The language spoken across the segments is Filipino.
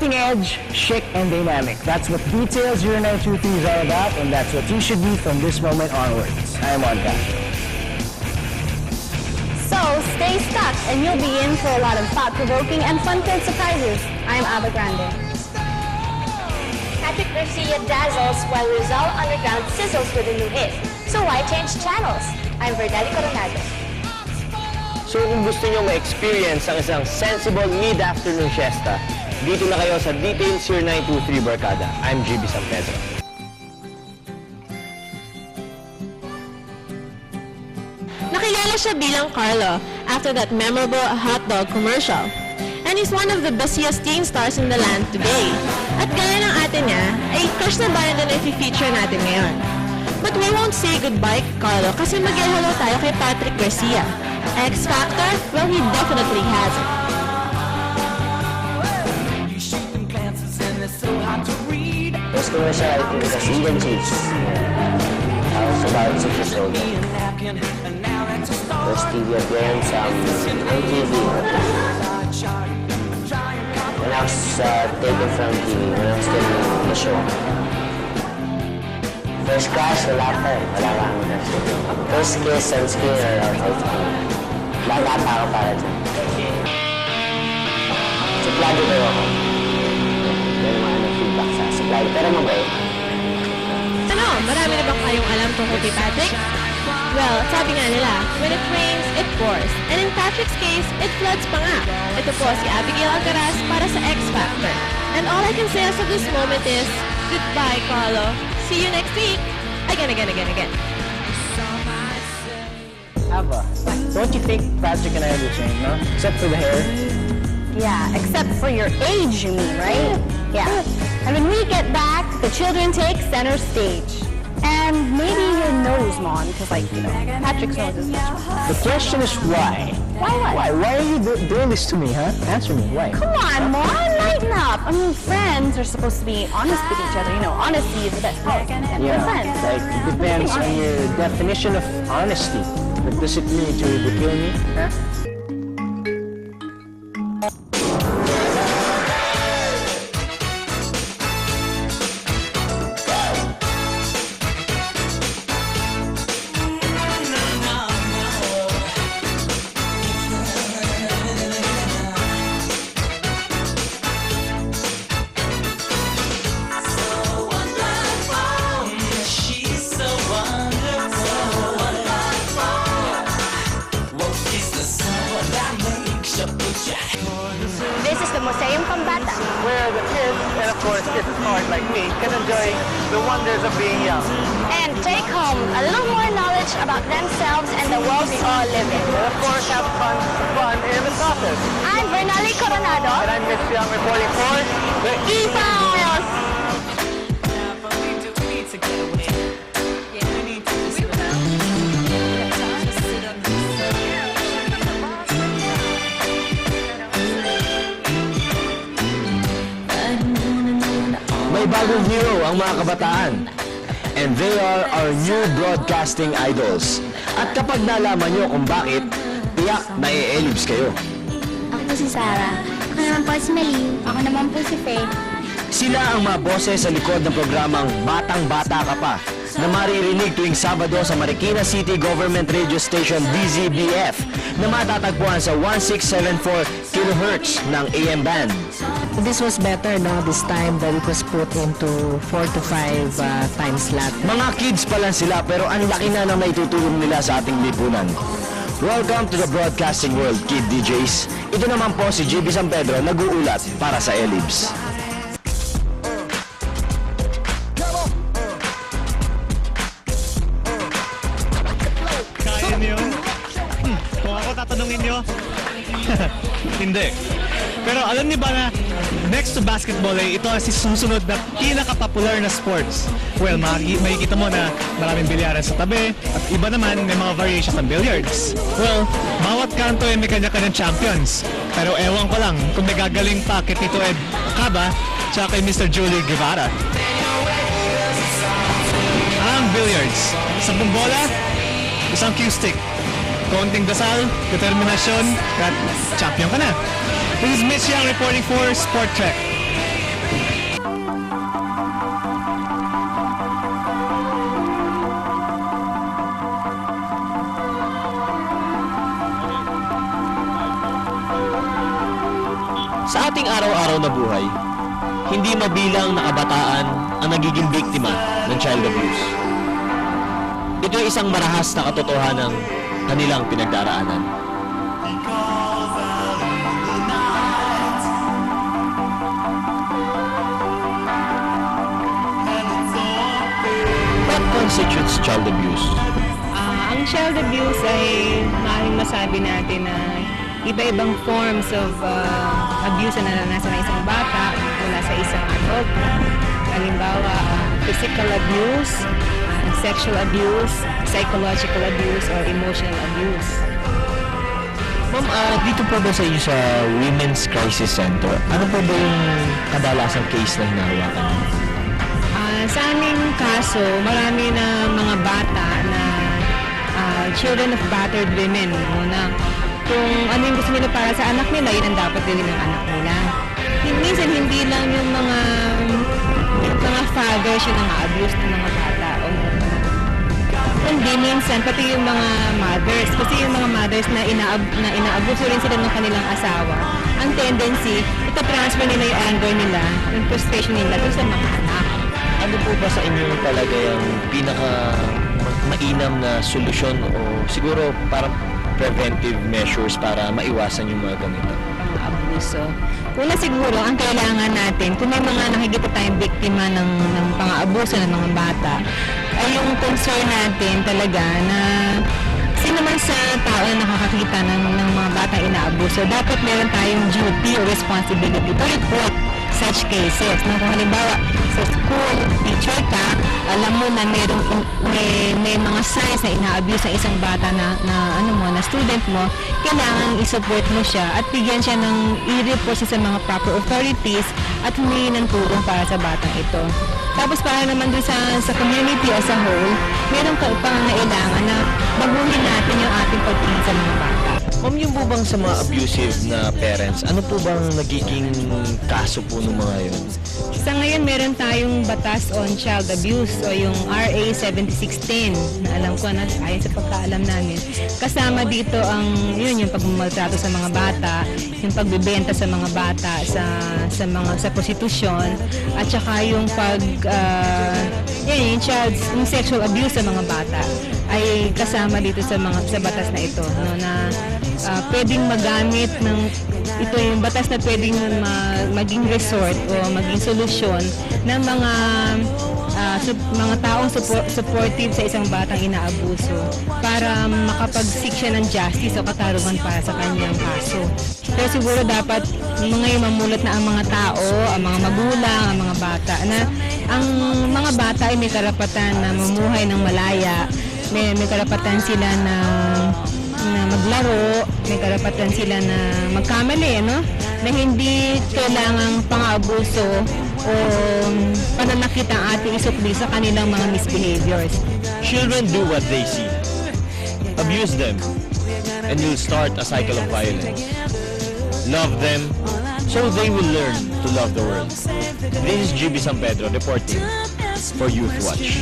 cutting edge, chic, and dynamic. That's what Details 0923 is all about, and that's what you should be from this moment onwards. I am on Castro. So, stay stuck and you'll be in for a lot of thought-provoking and fun-filled surprises. I'm Ava Grande. Patrick Garcia dazzles while Rizal Underground sizzles with a new hit. So why change channels? I'm Vernelli Coronado. So kung gusto nyo ma-experience ang isang sensible mid-afternoon siesta, dito na kayo sa Details 0923 Barkada. I'm GB San Pedro. Nakilala siya bilang Carlo after that memorable hotdog commercial. And he's one of the busiest teen stars in the land today. At gaya ng ate niya, ay crush na ba na i-feature natin ngayon. But we won't say goodbye kay Carlo kasi mag-hello tayo kay Patrick Garcia. X Factor? Well, he definitely has it. This commercial is a vegan cheese. I was about 6 years old. First TV appearance on TV. When I was taken from TV, when I was getting the show. First crush, wala pa eh. Wala pa akong crush. First kiss on screen or out screen. Bata pa ako para dyan. Suplado daw ako. May mga feedback sa suplado. Pero mabait. Ano, marami na bang kayong alam tungkol kay Patrick? Well, sabi nga nila, when it rains, it pours. And in Patrick's case, it floods pa nga. Ito po si Abigail Alcaraz para sa X Factor. And all I can say as of this moment is, goodbye, Carlo. See you next week. Again. Ava, don't you think Patrick and I will change, no? Except for the hair. Yeah, except for your age, you mean, right? Yeah. And when we get back, the children take center stage. And maybe your nose, Mon, because, like, you know, Patrick's nose is much more. The question is why? Why what? Why are you doing this to me, huh? Answer me, why? Come on, Mon, lighten up. I mean, friends are supposed to be honest with each other. You know, honesty is the best policy. And we're friends. Like, it depends on your definition of honesty. But does it mean to betray me, huh? This is the Museum Pambata. Where the kids, and of course kids smart like me, can enjoy the wonders of being young. And take home a little more knowledge about themselves and the world we all live in. And of course have fun in the process. I'm Vernelli Coronado. And I'm Mitch Young reporting for the E-Files! May bagong hero ang mga kabataan. And they are our new broadcasting idols. At kapag nalaman nyo kung bakit, tiyak na i-ellipse kayo. Ako po si Sarah. Ako naman po si Maliw. Ako naman po si Faye. Sila ang mga boses sa likod ng programang Batang Bata Ka Pa na maririnig tuwing Sabado sa Marikina City Government Radio Station DZBF na matatagpuan sa 1674 kHz ng AM band. This was better now this time that it was put into 4 to 5 time slot. Mga kids pa lang sila pero ang laki na ng naitutulong nila sa ating lipunan. Welcome to the broadcasting world, Kid DJs. Ito naman po si JB San Pedro nag-uulat para sa Elibs. Kaya niyo? Kung ako tatanungin niyo? Hindi. Pero alam niyo ba na next to basketball ito ang susunod na pinaka-popular na sports. Well, makikita mo na maraming bilyaran sa tabi at iba naman may mga variations ng billiards. Well, bawat kanto ay may kanya-kanyang champions. Pero ewan ko lang kung may gagaling pa kay Tito Ed Caba tsaka kay Mr. Julie Guevara. Ang billiards. 10 bola, isang cue stick. Konting dasal, determinasyon, at champion ka na. This is Mitch Young reporting for Sport Trek. Sa ating araw-araw na buhay, hindi mabilang na kabataan ang nagiging biktima ng child abuse. Ito ay isang marahas na katotohanan ng kanilang pinagdaraanan. What constitutes child abuse? Ang child abuse ay maaaring masabi natin na iba-ibang forms of abuse na naranasan ng isang bata mula sa isang adult. Halimbawa, physical abuse, sexual abuse, psychological abuse, or emotional abuse. Ma'am, dito po ba sa inyo sa Women's Crisis Center, ano po ba yung kadalasang case na hinahawakan niyo? Sa aming kaso, marami na mga bata na children of battered women. Na kung ano yung gusto nila para sa anak nila, yun ang dapat gawin ng anak nila. Minsan, hindi lang yung mga fathers yung abuse ng mga bata. Hindi minsan, pati yung mga mothers. Kasi yung mga mothers na inaabuso rin sila ng kanilang asawa, ang tendency, ita-transfer nila yung anger nila, yung frustration nila doon sa mga anak. Ano po ba sa inyo talaga yung pinaka mainam na solusyon o siguro parang preventive measures para maiwasan yung mga ganito? Pang-abuso. Una siguro, ang kailangan natin, kung may mga nakikita tayong biktima ng pang-abuso ng mga bata, ay yung concern natin talaga na sino man sa tao na nakakakita ng mga bata inaabuso, dapat meron tayong duty or responsibility to report such cases. Kung halimbawa, sa school, teacher ka, alam mo na may mga signs na ina-abuse ng isang bata na student mo, kailangan i-support mo siya at bigyan siya ng i-report siya sa mga proper authorities at humingi ng tulong para sa batang ito. Tapos para naman doon sa community as a whole, meron ka pangangailangan na baguhin natin yung ating pagtingin sa mga bata. Ma'am, yung po bang sa mga abusive na parents, ano po bang nagiging kaso po ng mga yun? Sa ngayon, meron tayong batas on child abuse o yung RA 7610 na alam ko na ayon sa pagkaalam namin. Kasama dito yung pagmamaltrato sa mga bata, yung pagbebenta sa mga bata sa prostitusyon, at saka yung yung sexual abuse sa mga bata ay kasama dito sa batas na ito, no, na pwedeng magamit ng ito yung batas na pwedeng maging resort o maging solusyon ng mga taong supportive sa isang batang inaabuso para makapag-seek siya ng justice o katarungan para sa kanyang kaso. Pero siguro dapat ngayon mamulat na ang mga tao, ang mga magulang, ang mga bata na ang mga bata ay may karapatan na mamuhay ng malaya, may karapatan sila na maglaro, may karapatan sila na magkamali, no? Na hindi kailangang pang-abuso o pananakit ang ating isukli sa kanilang mga misbehaviors. Children do what they see. Abuse them, and you'll start a cycle of violence. Love them, so they will learn to love the world. This is GB San Pedro reporting for Youth Watch.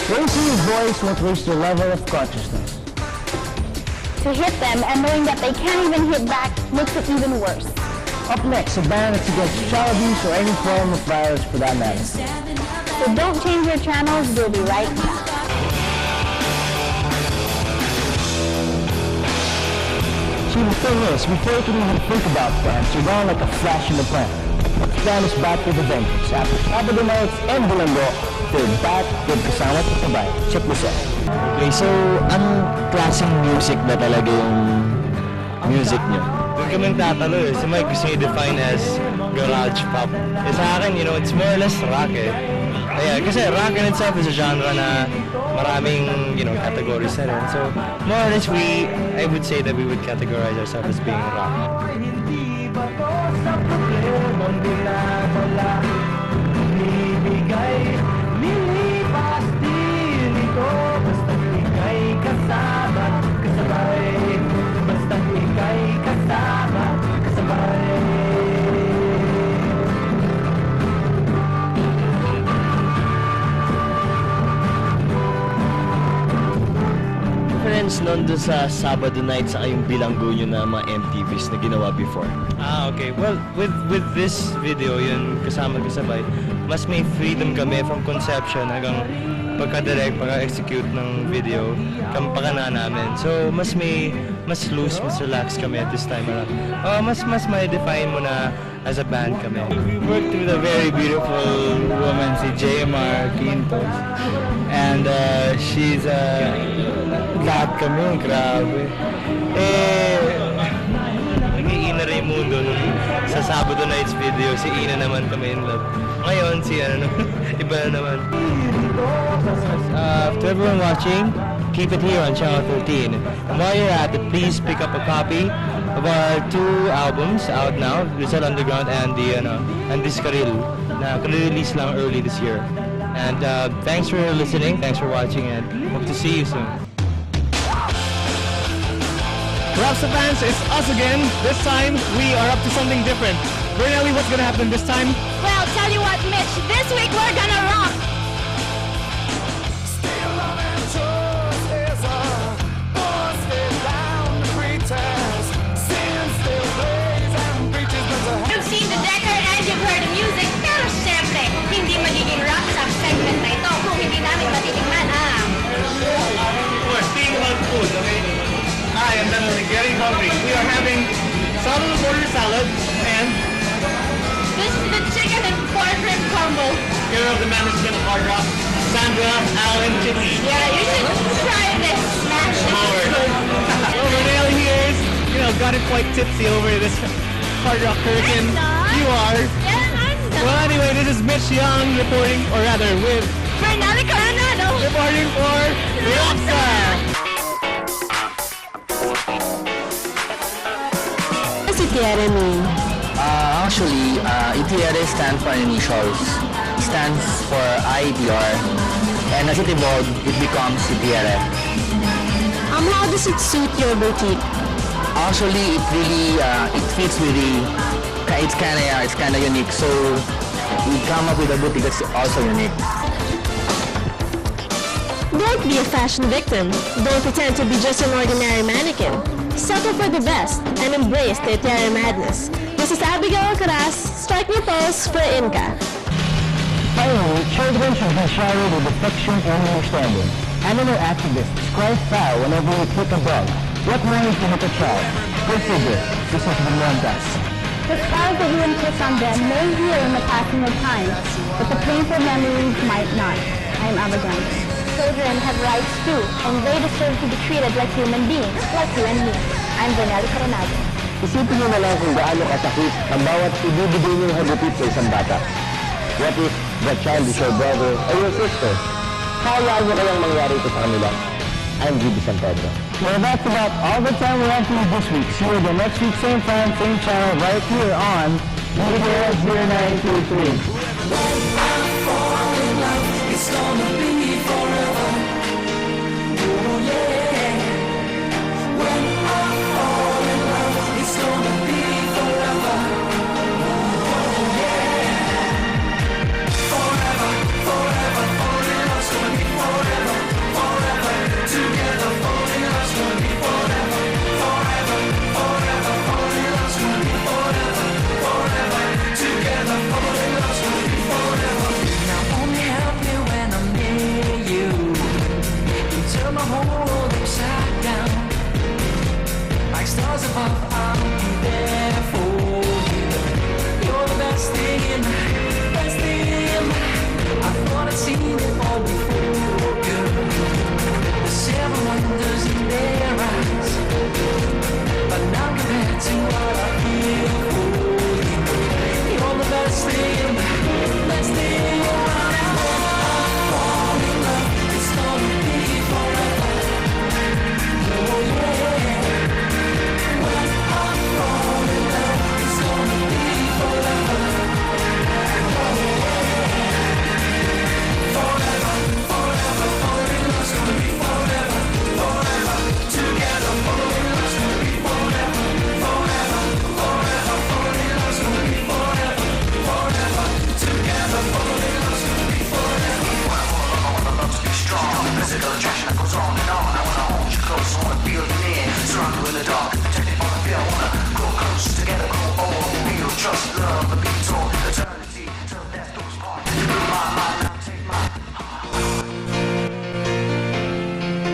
Raising your voice won't raise your level of consciousness. To hit them and knowing that they can't even hit back makes it even worse. Up next, a ban that's against child abuse or any form of violence for that matter. So don't change your channels, we'll be right back. See, the thing is, before you can even think about plans, you're gone like a flash in the pan. Plan is back with a vengeance. After Sabado nights and Bulanggo, they're back with kasama at kasabay. Check this out. Okay, so anong klaseng music ba talaga yung music niyo? Doon kami tatalo eh. Si Mike gusto niya define as garage pop. Eh sa akin, it's more or less rock eh. Ayan, kasi rock in itself is a genre na maraming, categories na rin. So, more or less I would say that we would categorize ourselves as being rock. ganon dun sa Sabado night sa yung bilanggo nyo na mga MTVs na ginawa before? Okay. Well, with this video, yun, kasama kasabay, mas may freedom kami from conception hanggang pagka-direct, pagka-execute ng video, kampakana namin. So, mas loose, mas relaxed kami at this time around. Mas may define mo na as a band kami. We worked with a very beautiful woman, si JMR Quintos. And she's lahat kami, grabe. Naging Ina Raimundo nung sa Sabado Nights video, si Ina naman kami in love. Ngayon, si iba na naman. To everyone watching, keep it here on Channel 13. And while you're at it, please pick up a copy of our 2 albums out now, Rizal Underground and Discaril, na release lang early this year. And thanks for listening, thanks for watching, and hope to see you soon. Rapsa fans, it's us again. This time, we are up to something different. Bernelli, what's gonna happen this time? Well, tell you what, Mitch, this week we're gonna rock! You've seen the decor and you've heard the music, pero syempre, hindi magiging rock sa segment na ito kung hindi namin matitikman ang... Speaking about food, okay? I am definitely getting hungry. We are having salad border salad and This is the chicken and pork rib combo. care of the management of Hard Rock, Sandra, Alan, Chicky. Yeah, you should try this. Smash it. Well, Bernelli here is, got it quite tipsy over this Hard Rock Hurricane. I'm not. You are. Yeah, I'm done. Well, anyway, this is Mitch Young reporting, or rather with, Bernelli Coronado. reporting for Rapsa. Si Tiara mean? Actually, ITR stands for initials. Stands for ITR. And as it evolved, it becomes ITRF. How does it suit your boutique? Actually, it really, it fits really, it's kind of unique. So, we come up with a boutique that's also unique. Don't be a fashion victim. Don't pretend to be just an ordinary mannequin. Settle for the best and embrace the Itiara madness. This is Abigail Alcaraz. Strike your pose for Inca. Finally, children should be showered with affection and understanding. Animal activists cry foul whenever we click a dog. What more is to hit a child? Consider, this is beyond us. The scars that you impress on them may heal in the passing of time, but the painful memories might not. I'm Abigail. Children have rights too, and they deserve to be treated like human beings, like you and me. I'm Bernelli Coronado. Isipin niyo na lang kung gaano katakot ang bawat ibibigay niyong hagupit sa isang bata. What if that child is your brother or your sister? Hayaan niyo kayang mangyari ito sa kanila. I'm Gigi San Pedro. Well, that's about all the time we have for you this week. See you the next week, same time, same channel, right here on BDS 0923.